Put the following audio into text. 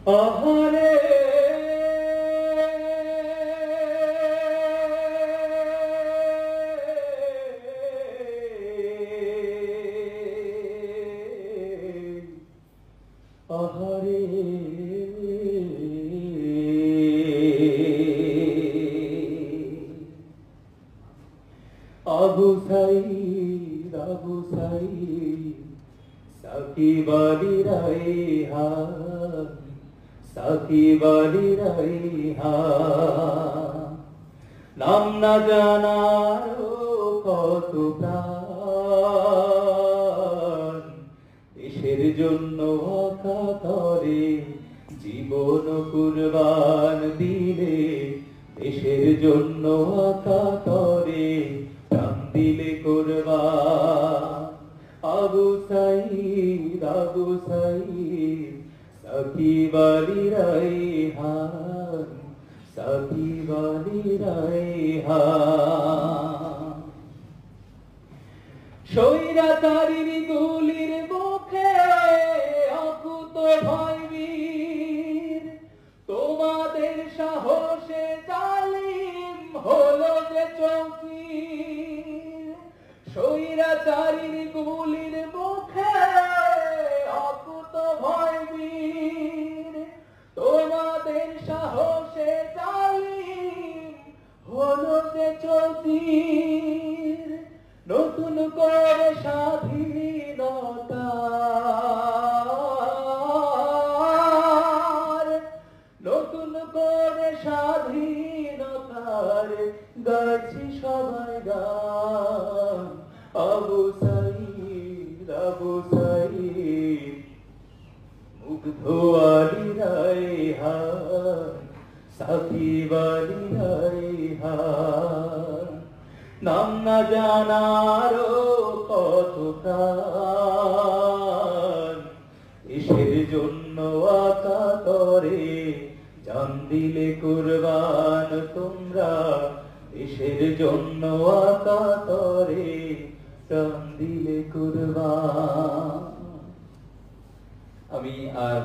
আহারে আহারে আবু সাইদ সাকিব আলী রায়হান সাকিব আলী রায়হান নাম না জানার কত প্রাণ দেশের জন্য অকাতরে জীবন কুরবান দিলে দেশের জন্য অকাতরে প্রাণ দিলে কুরবান আবু সাইদ সাকিব আলী রায়হান সাকিব আলী রায়হান স্বৈরাচারীর গুলির মুখে অকুত ভয়বীর তোমাদের সাহসে জালিম হলো যে চৌকির স্বৈরাচারীর গুলির মুখে অকুত ভয়বীর তোমাদের সাহসে জালিম হলো যে চৌকির নতুন করে স্বাধীনতার গাইছি সবাই গান আবু সাইদ মুগ্ধ আলী রায়হান সাকিব আলী রায়হান নাম না জানার কত প্রাণ দেশের জন্য আকাতরে জান দিলে কুরবান তোমরা দেশের জন্য আকাতরে জান দিলে কুরবান। আমি আর